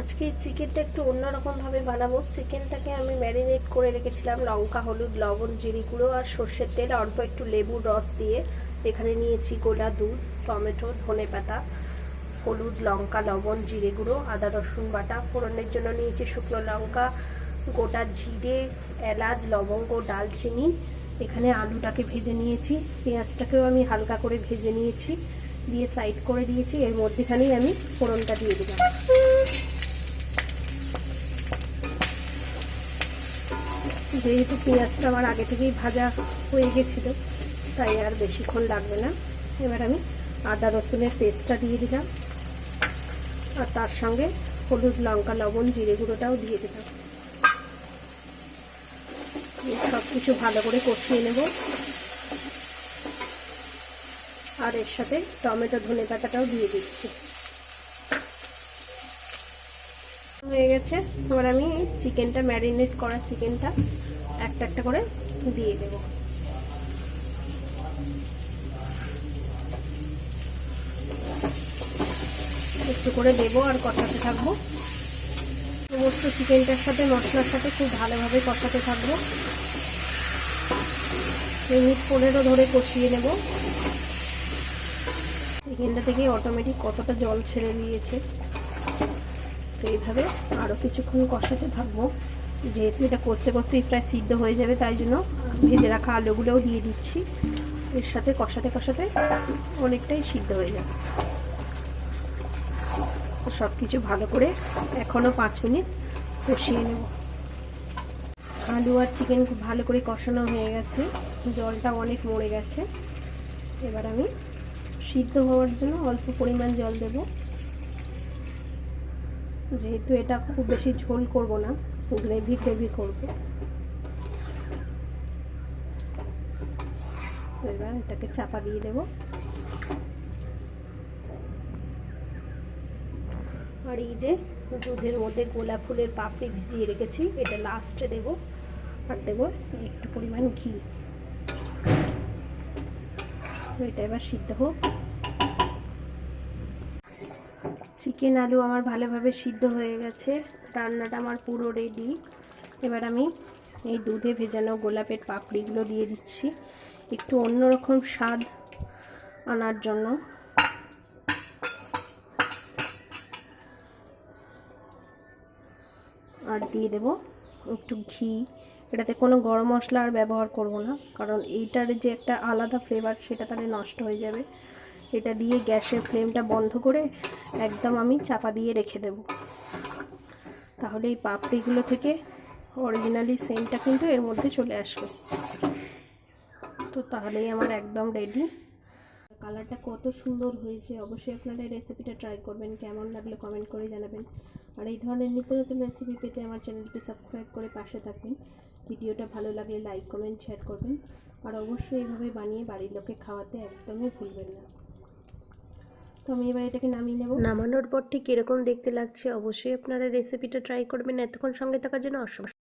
আজকে চিকেনটা একটু অন্যরকমভাবে বানাবো। চিকেনটাকে আমি ম্যারিনেট করে রেখেছিলাম লঙ্কা, হলুদ, লবণ, জিরে গুঁড়ো আর সর্ষের তেল, অল্প একটু লেবুর রস দিয়ে। এখানে নিয়েছি গোলা দুধ, টমেটো, ধনেপাতা, হলুদ, লঙ্কা, লবণ, জিরে গুঁড়ো, আদা রসুন বাটা। ফোড়নের জন্য নিয়েছি শুকনো লঙ্কা, গোটা জিরে, এলাচ, লবঙ্গ, ডালচিনি। এখানে আলুটাকে ভেজে নিয়েছি, পেঁয়াজটাকেও আমি হালকা করে ভেজে নিয়েছি, দিয়ে সাইড করে দিয়েছি। এর মধ্যেখানেই আমি ফোড়নটা দিয়ে দিলাম। যেহেতু পেঁয়াজটা আমার আগে থেকেই ভাজা হয়ে গেছিলো, তাই আর বেশিক্ষণ লাগবে না। এবার আমি আদা রসুনের পেস্টটা দিয়ে দিলাম, আর তার সঙ্গে হলুদ, লঙ্কা, লবণ, জিরে গুঁড়োটাও দিয়ে দিলাম। সব কিছু ভালো করে কষিয়ে নেব, আর এর সাথে টমেটো, ধনেপাতাটাও দিয়ে দিচ্ছি। হয়ে গেছে। এবার আমি চিকেনটা, ম্যারিনেট করা চিকেনটা একটা একটা করে দিয়ে দেব। একটু করে দেবো আর কষাতে থাকবো। সমস্ত চিকেনটার সাথে, মশলার সাথে খুব ভালোভাবে কষাতে থাকবো। মিনিট 15 ধরে কষিয়ে নেব। চিকেনটা থেকে অটোমেটিক কতটা জল ছেড়ে দিয়েছে। তো এইভাবে আরও কিছুক্ষণ কষাতে থাকবো। যেহেতু এটা কষতে কষতেই প্রায় সিদ্ধ হয়ে যাবে, তাই জন্য ভেজে রাখা আলুগুলোও দিয়ে দিচ্ছি। এর সাথে কষাতে কষাতে অনেকটাই সিদ্ধ হয়ে যাবে। সব কিছু ভালো করে এখনও 5 মিনিট কষিয়ে নেব। আলু আর চিকেন খুব ভালো করে কষানো হয়ে গেছে, জলটা অনেক মরে গেছে। এবার আমি সিদ্ধ হওয়ার জন্য অল্প পরিমাণ জল দেব। যেহেতু এটা খুব বেশি ঝোল করব না, গ্রেভি করব। এবার এটাকে চাপা দিয়ে দেব। আর এই যে দুধের মধ্যে গোলাপ ফুলের পাপড়ি ভিজিয়ে রেখেছি, এটা লাস্টে দেব। আর দেব একটু পরিমাণ ঘি। এটা এবার সিদ্ধ হোক। চিকেন, আলু আমার ভালোভাবে সিদ্ধ হয়ে গেছে। রান্নাটা আমার পুরো রেডি। এবার আমি এই দুধে ভেজানো গোলাপের পাপড়িগুলো দিয়ে দিচ্ছি, একটু অন্যরকম স্বাদ আনার জন্য। আর দিয়ে দেব একটু ঘি। এটাতে কোনো গরম মশলা আর ব্যবহার করব না, কারণ এইটার যে একটা আলাদা ফ্লেভার, সেটা তাহলে নষ্ট হয়ে যাবে। এটা দিয়ে গ্যাসের ফ্লেমটা বন্ধ করে একদম আমি চাপা দিয়ে রেখে দেব। তাহলে এই পাপড়িগুলো থেকে অরিজিনালি সেন্টটা কিন্তু এর মধ্যে চলে আসবে। তো তাহলেই আমার একদম রেডি। কালারটা কত সুন্দর হয়েছে। অবশ্যই আপনারা এই রেসিপিটা ট্রাই করবেন। কেমন লাগলো কমেন্ট করে জানাবেন। আর এই ধরনের নিত্য নতুন রেসিপি পেতে আমার চ্যানেলটি সাবস্ক্রাইব করে পাশে থাকবেন। ভিডিওটা ভালো লাগলে লাইক, কমেন্ট, শেয়ার করবেন। আর অবশ্যই এইভাবে বানিয়ে বাড়ির লোকে খাওয়াতে একদমই ভুলবেন না। তো আমি এবার এটাকে নামিয়ে নেব। নামানোর পর ঠিক কীরকম দেখতে লাগছে অবশ্যই আপনারা রেসিপিটা ট্রাই করবেন। এতক্ষণ সঙ্গে থাকার জন্য অসংখ্য